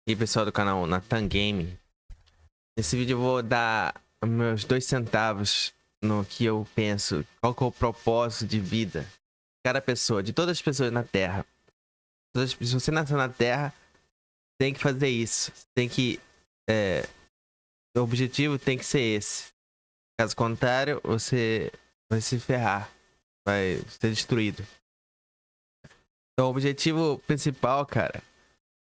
E aí, pessoal do canal Nathan Game. Nesse vídeo eu vou dar meus 2 centavos no que eu penso, qual que é o propósito de vida de cada pessoa, de todas as pessoas na Terra. Se você nasceu na Terra, tem que fazer isso. Tem que. O objetivo tem que ser esse. Caso contrário, você vai se ferrar, vai ser destruído. Então, o objetivo principal, cara,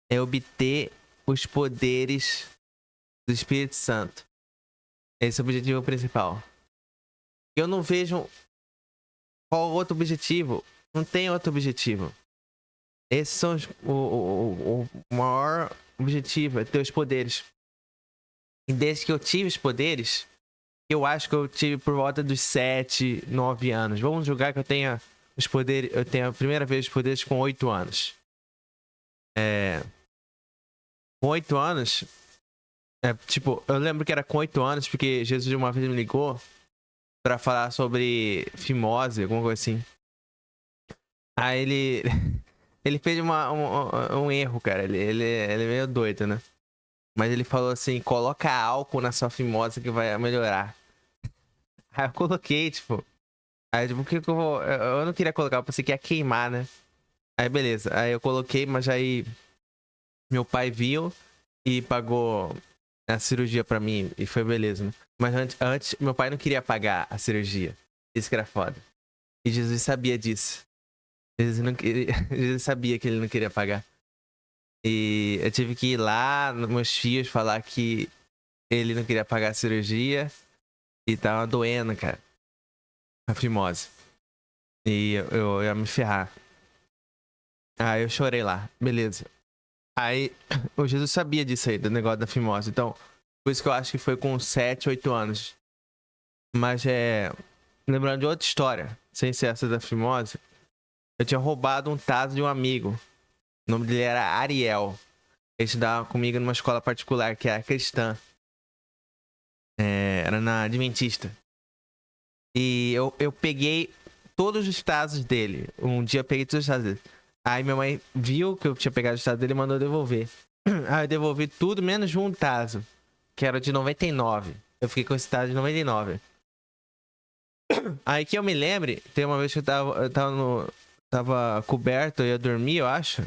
é obter os poderes do Espírito Santo. Esse é o objetivo principal. Eu não vejo qual outro objetivo. Não tem outro objetivo. Esses são o maior objetivo, é ter os poderes. E desde que eu tive os poderes, eu acho que eu tive por volta dos 7, 9 anos. Vamos julgar que eu tenha os poderes. Eu tenho a primeira vez os poderes com 8 anos. Com 8 anos. Tipo, eu lembro que era com 8 anos, porque Jesus uma vez me ligou pra falar sobre fimose, alguma coisa assim. Aí ele. Ele fez um erro, cara. Ele é meio doido, né? Mas ele falou assim: coloca álcool na sua fimose que vai melhorar. Aí eu coloquei, tipo. Aí, tipo, por que eu vou. Eu não queria colocar, eu pensei que ia queimar, né? Aí, beleza. Aí eu coloquei, mas aí. Meu pai viu e pagou a cirurgia pra mim. E foi beleza, né? Mas antes, meu pai não queria pagar a cirurgia. Isso que era foda. E Jesus sabia disso. Jesus, não queria... Jesus sabia que ele não queria pagar. E eu tive que ir lá nos meus tios falar que ele não queria pagar a cirurgia e tava doendo, cara. A fimose. E eu ia me ferrar. Aí eu chorei lá. Beleza. Aí o Jesus sabia disso aí, do negócio da fimose. Então, por isso que eu acho que foi com 7, 8 anos. Mas lembrando de outra história, sem ser essa da fimose, eu tinha roubado um taso de um amigo. O nome dele era Ariel. Ele estudava comigo numa escola particular que era cristã. Era na Adventista. E eu peguei todos os tazos dele. Um dia eu peguei todos os tazos dele. Aí minha mãe viu que eu tinha pegado os tazos dele e mandou eu devolver. Aí eu devolvi tudo menos um tazo, que era de 99. Eu fiquei com esse tazo de 99. Aí que eu me lembre, tem uma vez que tava coberto, eu ia dormir, eu acho.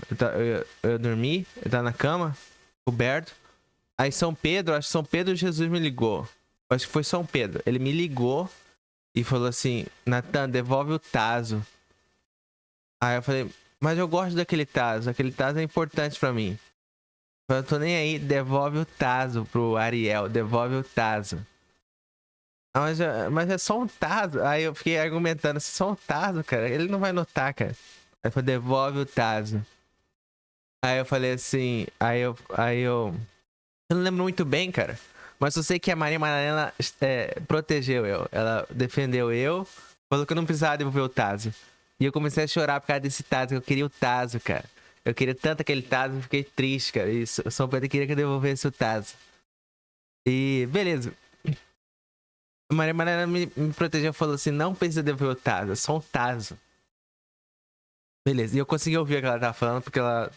Eu ia dormir, eu tava na cama, coberto. Aí São Pedro, acho que São Pedro Jesus me ligou. Acho que foi São Pedro. Ele me ligou e falou assim: Nathan, devolve o tazo. Aí eu falei: mas eu gosto daquele tazo. Aquele tazo é importante pra mim. Eu tô nem aí, devolve o tazo pro Ariel. Devolve o tazo. Ah, mas é só um tazo. Aí eu fiquei argumentando: se só um tazo, cara, ele não vai notar, cara. Aí eu falei: devolve o tazo. Aí eu falei assim: eu não lembro muito bem, cara. Mas eu sei que a Maria Madalena protegeu eu. Ela defendeu eu. Falou que eu não precisava devolver o tazo. E eu comecei a chorar por causa desse tazo. Eu queria o tazo, cara. Eu queria tanto aquele tazo. Eu fiquei triste, cara. E São Pedro queria que eu devolvesse o tazo. E beleza. A Maria Madalena me protegeu e falou assim: não precisa devolver o tazo. É só um tazo. Beleza. E eu consegui ouvir o que ela tava falando. Porque ela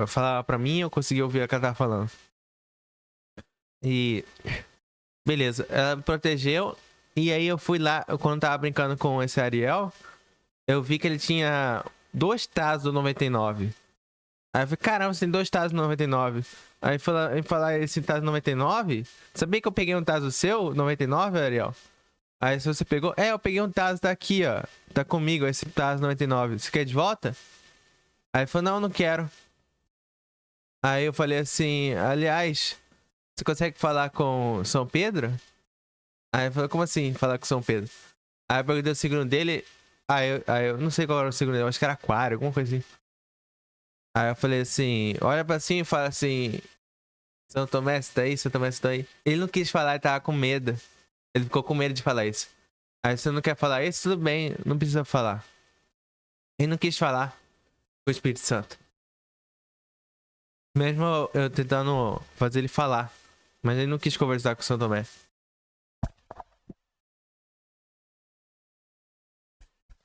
falava pra mim e eu consegui ouvir o que ela tava falando. E beleza, ela me protegeu. E aí eu fui lá, quando tava brincando com esse Ariel, eu vi que ele tinha 2 tazos do 99. Aí eu falei: caramba, você tem 2 tazos do 99. Aí falar esse tazo 99? Sabia que eu peguei um tazo seu, 99, Ariel? Aí se você pegou... eu peguei um tazo, tá aqui, ó. Tá comigo, esse tazo 99. Você quer de volta? Aí ele falou: não, não quero. Aí eu falei assim: aliás, você consegue falar com São Pedro? Aí eu falei: como assim falar com São Pedro? Aí eu perguntei o signo dele. Aí eu não sei qual era o signo dele, eu acho que era Aquário, alguma coisa assim. Aí eu falei assim: olha pra cima e fala assim: São Tomé, você tá aí? São Tomé, você tá aí? Ele não quis falar, ele tava com medo. Ele ficou com medo de falar isso. Aí você não quer falar isso? Tudo bem, não precisa falar. Ele não quis falar com o Espírito Santo. Mesmo eu tentando fazer ele falar. Mas ele não quis conversar com o São Tomé.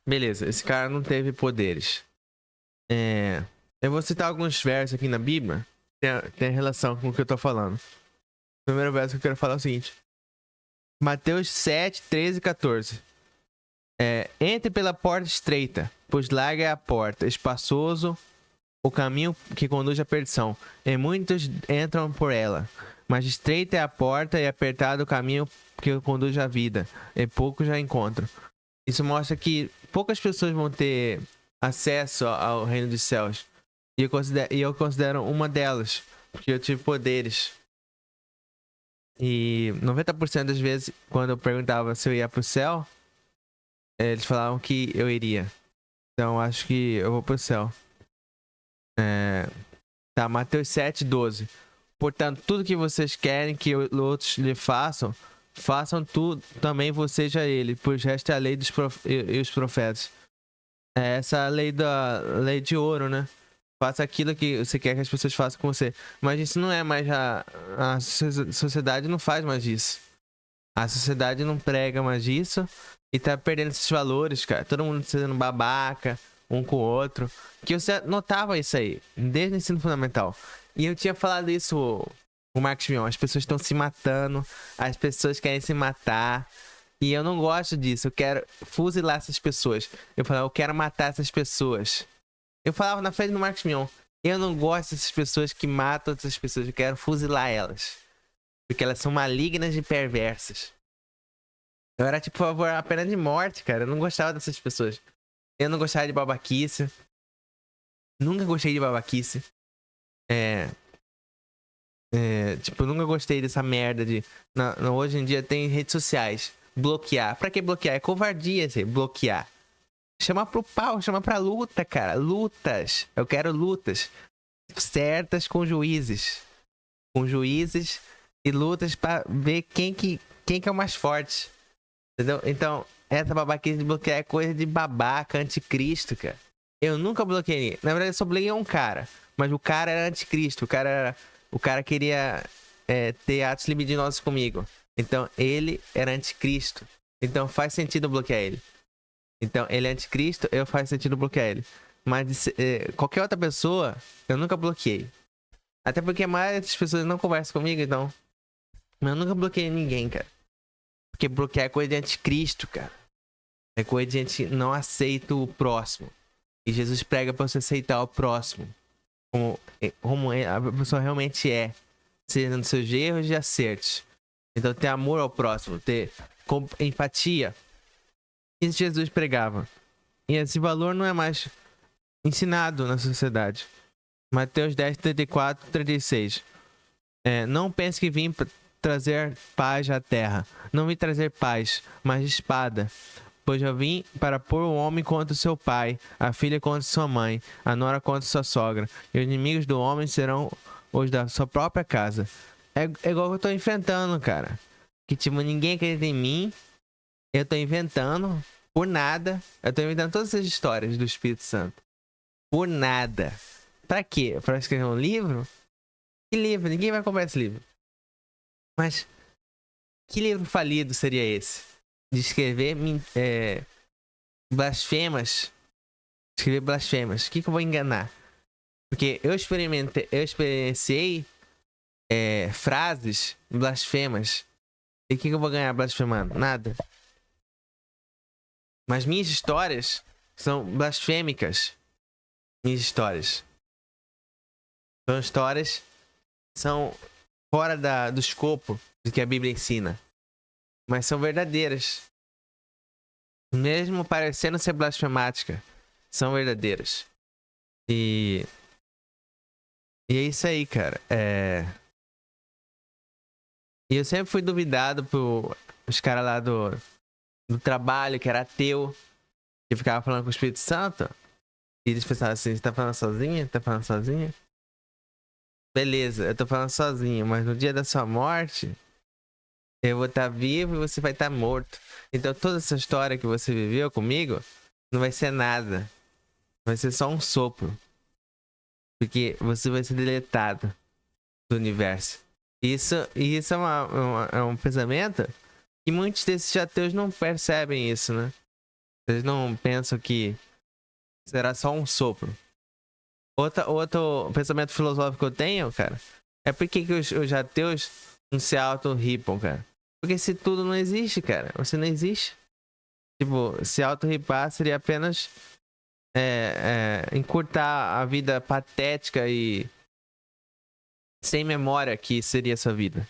Beleza, esse cara não teve poderes. Eu vou citar alguns versos aqui na Bíblia. tem relação com o que eu tô falando. O primeiro verso que eu quero falar é o seguinte. Mateus 7, 13 e 14. Entre pela porta estreita, pois larga é a porta, espaçoso o caminho que conduz à perdição, e muitos entram por ela. Mas estreita é a porta e apertado o caminho que conduz à vida, e poucos já encontram. Isso mostra que poucas pessoas vão ter acesso ao reino dos céus. E eu considero uma delas, porque eu tive poderes. E 90% das vezes, quando eu perguntava se eu ia pro céu, eles falavam que eu iria. Então acho que eu vou pro céu. Tá, Mateus 7, 12. Portanto, tudo que vocês querem que outros lhe façam, façam tudo também vocês a ele, pois esta é a lei e os profetas. Essa lei de ouro, né? Faça aquilo que você quer que as pessoas façam com você. Mas isso não é mais a sociedade não faz mais isso. A sociedade não prega mais isso e tá perdendo esses valores, cara. Todo mundo sendo babaca, um com o outro. Que você notava isso aí, desde o ensino fundamental. E eu tinha falado isso, o Marcos Mion. As pessoas estão se matando, as pessoas querem se matar. E eu não gosto disso. Eu quero fuzilar essas pessoas. Eu falava, eu quero matar essas pessoas. Eu falava na frente do Marcos Mion. Eu não gosto dessas pessoas que matam essas pessoas. Eu quero fuzilar elas. Porque elas são malignas e perversas. Eu era tipo, por favor, a pena de morte, cara. Eu não gostava dessas pessoas. Eu não gostava de babaquice. Nunca gostei de babaquice. Tipo, eu nunca gostei dessa merda de... hoje em dia tem redes sociais. Bloquear. Pra que bloquear? É covardia, assim, bloquear. Chama pro pau, chama pra luta, cara. Lutas. Eu quero lutas. Certas com juízes. Com juízes e lutas pra ver quem que é o mais forte. Entendeu? Então, essa babaquice de bloquear é coisa de babaca, anticristo, cara. Eu nunca bloqueei. Na verdade, eu só bloqueei um cara. Mas o cara era anticristo. O cara queria ter atos libidinosos comigo. Então, ele era anticristo. Então, faz sentido bloquear ele. Então, ele é anticristo, faz sentido bloquear ele. Mas qualquer outra pessoa, eu nunca bloqueei. Até porque a maioria das pessoas não conversa comigo, então... Eu nunca bloqueei ninguém, cara. Porque bloquear é coisa de anticristo, cara. É coisa de gente não aceita o próximo. E Jesus prega pra você aceitar o próximo. Como a pessoa realmente é. Seja nos seus erros e acertos. Então ter amor ao próximo. Ter empatia. Isso Jesus pregava. E esse valor não é mais ensinado na sociedade. Mateus 10, 34, 36. Não pense que vim trazer paz à terra. Não vim trazer paz, mas espada. Pois eu vim para pôr o homem contra seu pai, a filha contra sua mãe, a nora contra sua sogra. E os inimigos do homem serão os da sua própria casa. É igual que eu tô enfrentando, cara. Que tipo, ninguém acredita em mim. Eu tô inventando, por nada. Eu tô inventando todas essas histórias do Espírito Santo. Por nada. Pra quê? Pra escrever um livro? Que livro? Ninguém vai comprar esse livro. Mas que livro falido seria esse? De escrever blasfemas. Escrever blasfemas. O que eu vou enganar? Porque eu experienciei frases blasfemas. E o que eu vou ganhar blasfemando? Nada. Mas minhas histórias são blasfêmicas. Minhas histórias. São histórias que são fora do escopo do que a Bíblia ensina. Mas são verdadeiras. Mesmo parecendo ser blasfemática, são verdadeiras. E é isso aí, cara. E eu sempre fui duvidado por os caras lá do trabalho, que era ateu, que ficava falando com o Espírito Santo. E eles pensavam assim, você tá falando sozinha? Tá falando sozinha? Beleza, eu tô falando sozinho, mas no dia da sua morte, eu vou estar vivo e você vai estar morto. Então toda essa história que você viveu comigo, não vai ser nada. Vai ser só um sopro. Porque você vai ser deletado do universo. Isso é um pensamento que muitos desses ateus não percebem isso, né? Eles não pensam que será só um sopro. Outro pensamento filosófico que eu tenho, cara, é por que os ateus não se auto-ripam, cara? Porque se tudo não existe, cara, você não existe. Tipo, se auto-ripar seria apenas encurtar a vida patética e sem memória que seria essa vida.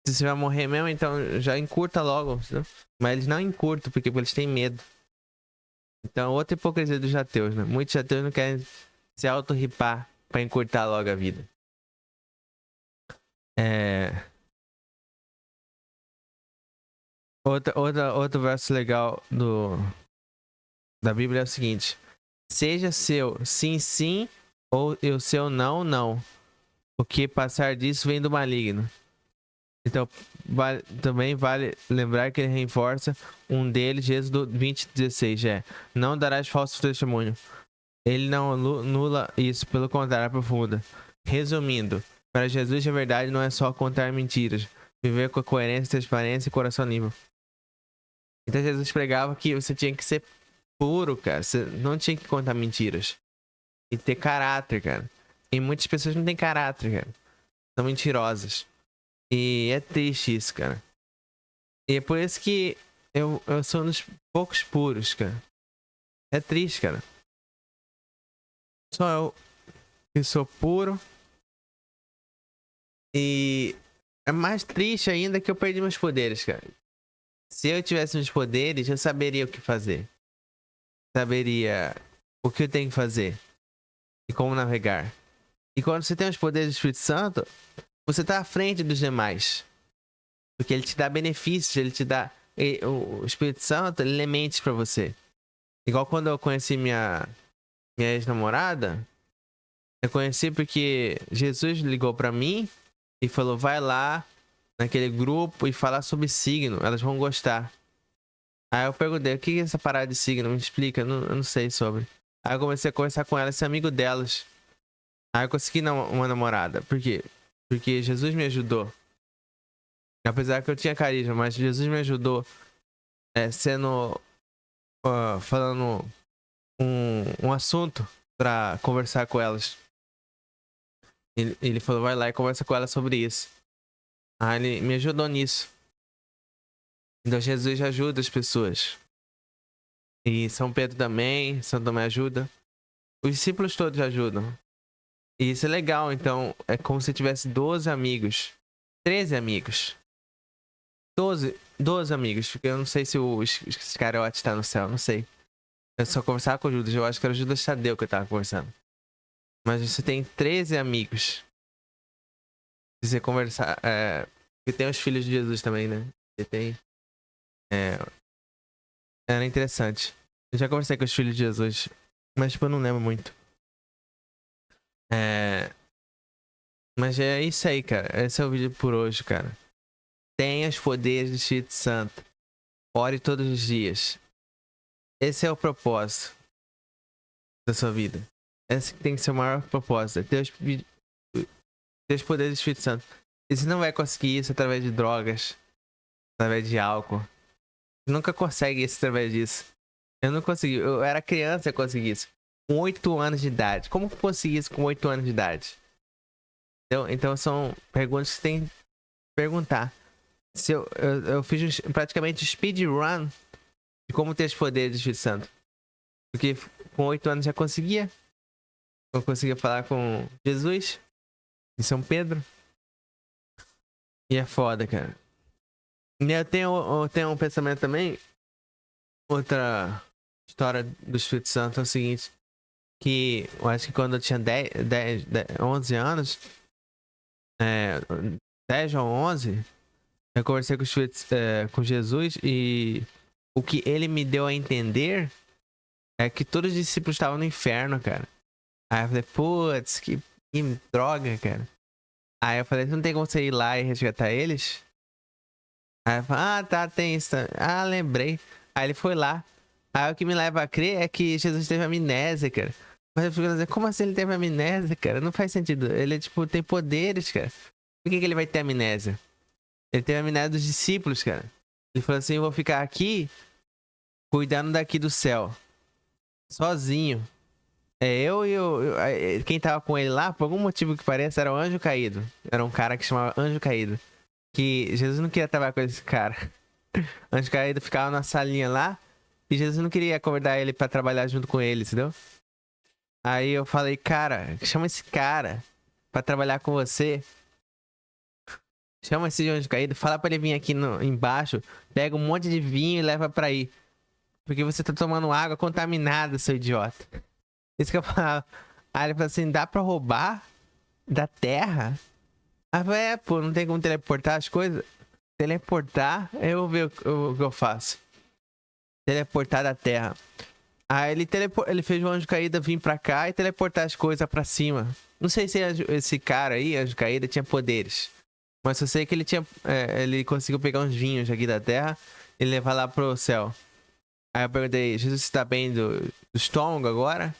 Se você vai morrer mesmo, então já encurta logo. Entendeu? Mas eles não encurtam, porque eles têm medo. Então, outra hipocrisia dos ateus, né? Muitos ateus não querem se auto-ripar pra encurtar logo a vida. Outro verso legal da Bíblia é o seguinte: seja seu sim, sim, ou o seu não, não. Porque passar disso vem do maligno. Então, também vale lembrar que ele reforça um deles, Êxodo 20:16, não darás falso testemunho. Ele não anula isso, pelo contrário, aprofunda. Resumindo, para Jesus a verdade não é só contar mentiras, viver com a coerência, transparência e coração limpo. Então Jesus pregava que você tinha que ser puro, cara. Você não tinha que contar mentiras. E ter caráter, cara. E muitas pessoas não têm caráter, cara. São mentirosas. E é triste isso, cara. E é por isso que eu sou um dos poucos puros, cara. É triste, cara. Só eu que sou puro. E é mais triste ainda que eu perdi meus poderes, cara. Se eu tivesse meus poderes, eu saberia o que fazer. Saberia o que eu tenho que fazer. E como navegar. E quando você tem os poderes do Espírito Santo, você tá à frente dos demais. Porque ele te dá benefícios, ele te dá... O Espírito Santo, ele é mente pra você. Igual quando eu conheci minha ex-namorada, eu conheci porque Jesus ligou pra mim e falou, vai lá naquele grupo e falar sobre signo, elas vão gostar. Aí eu perguntei, o que é essa parada de signo? Me explica, eu não sei sobre. Aí eu comecei a conversar com ela, esse amigo delas. Aí eu consegui uma namorada. Por quê? Porque Jesus me ajudou. Apesar que eu tinha carisma, mas Jesus me ajudou falando um assunto pra conversar com elas. Ele falou, vai lá e conversa com elas sobre isso. Aí ele me ajudou nisso. Então Jesus ajuda as pessoas. E São Pedro também, São Tomé ajuda. Os discípulos todos ajudam. E isso é legal, então é como se tivesse 12 amigos. 13 amigos. 12 amigos. Porque eu não sei se o Iscariote tá no céu, não sei. Eu só conversava com o Judas, eu acho que era o Judas Tadeu que eu tava conversando. Mas você tem 13 amigos. Se você conversar. E tem os filhos de Jesus também, né? Você tem. Era interessante. Eu já conversei com os filhos de Jesus. Mas, tipo, eu não lembro muito. Mas é isso aí, cara. Esse é o vídeo por hoje, cara. Tenha os poderes do Espírito Santo. Ore todos os dias. Esse é o propósito da sua vida. Esse tem que ser o maior propósito. É ter os poderes do Espírito Santo. E você não vai conseguir isso através de drogas, através de álcool. Você nunca consegue isso através disso. Eu não consegui. Eu era criança e eu consegui isso. Com 8 anos de idade. Como que eu consegui isso com 8 anos de idade? Então são perguntas que você tem que perguntar. Se eu fiz praticamente speedrun de como ter os poderes do Espírito Santo. Porque com 8 anos já conseguia. Eu conseguia falar com Jesus em São Pedro. E é foda, cara. E eu tenho um pensamento também. Outra história do Espírito Santo é o seguinte. Que eu acho que quando eu tinha 11 anos. 10 ou 11. Eu conversei com Jesus e o que ele me deu a entender é que todos os discípulos estavam no inferno, cara. Aí eu falei, putz, que droga, cara. Aí eu falei, não tem como você ir lá e resgatar eles? Aí eu falei, tá, tem isso. Ah, lembrei. Aí ele foi lá. Aí o que me leva a crer é que Jesus teve amnésia, cara. Mas eu fico dizendo, como assim ele teve amnésia, cara? Não faz sentido. Ele, tipo, tem poderes, cara. Por que ele vai ter amnésia? Ele teve amnésia dos discípulos, cara. Ele falou assim, eu vou ficar aqui cuidando daqui do céu. Sozinho. Quem tava com ele lá, por algum motivo que pareça, era o Anjo Caído. Era um cara que chamava Anjo Caído. Que Jesus não queria trabalhar com esse cara. Anjo Caído ficava na salinha lá. E Jesus não queria convidar ele pra trabalhar junto com ele, entendeu? Aí eu falei, cara, chama esse cara pra trabalhar com você. Chama esse Anjo Caído, fala pra ele vir aqui embaixo, pega um monte de vinho e leva pra aí. Porque você tá tomando água contaminada, seu idiota. Isso que eu falava. Aí ele falou assim, dá pra roubar da terra? Aí eu falei, pô, não tem como teleportar as coisas? Teleportar, eu vou ver o que eu faço. Teleportar da terra. Aí ele fez o Anjo Caído vir pra cá e teleportar as coisas pra cima. Não sei se esse cara aí, Anjo Caído, tinha poderes. Mas eu sei que ele conseguiu pegar uns vinhos aqui da terra e levar lá pro céu. Aí eu perguntei, Jesus, você tá bem do estômago agora?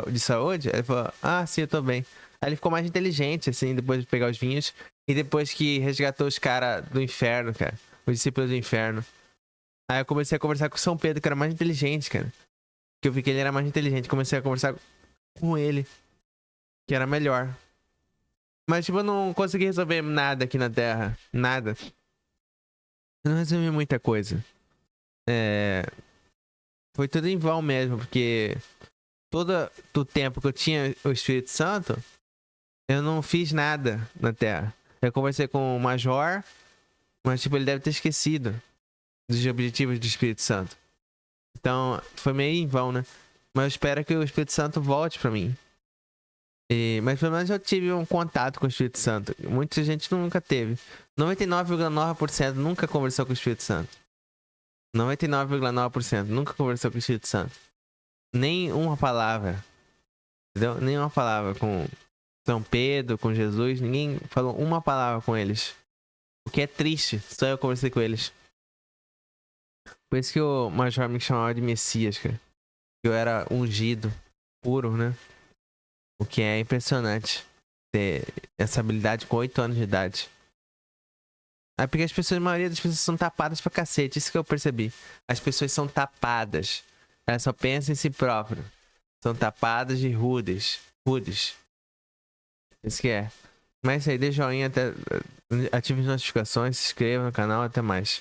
De saúde? Aí ele falou, ah, sim, eu tô bem. Aí ele ficou mais inteligente, assim, depois de pegar os vinhos. E depois que resgatou os caras do inferno, cara. Os discípulos do inferno. Aí eu comecei a conversar com São Pedro, que era mais inteligente, cara. Que eu vi que ele era mais inteligente. Comecei a conversar com ele, que era melhor. Mas, tipo, eu não consegui resolver nada aqui na Terra. Nada. Eu não resolvi muita coisa. Foi tudo em vão mesmo, porque todo o tempo que eu tinha o Espírito Santo, eu não fiz nada na Terra. Eu conversei com o Major, mas, tipo, ele deve ter esquecido dos objetivos do Espírito Santo. Então, foi meio em vão, né? Mas eu espero que o Espírito Santo volte pra mim. Mas pelo menos eu tive um contato com o Espírito Santo. Muita gente nunca teve. 99,9% nunca conversou com o Espírito Santo. 99,9% nunca conversou com o Espírito Santo. Nem uma palavra. Entendeu? Nem uma palavra com São Pedro, com Jesus. Ninguém falou uma palavra com eles. O que é triste. Só eu conversei com eles. Por isso que o Major me chamava de Messias, cara. Eu era ungido, puro, né? O que é impressionante. Ter essa habilidade com 8 anos de idade. É porque a maioria das pessoas são tapadas pra cacete. Isso que eu percebi. As pessoas são tapadas. Elas só pensam em si próprias. São tapadas de rudes. Rudes. Isso que é. Mas é isso aí, dê joinha, ative as notificações, se inscreva no canal, até mais.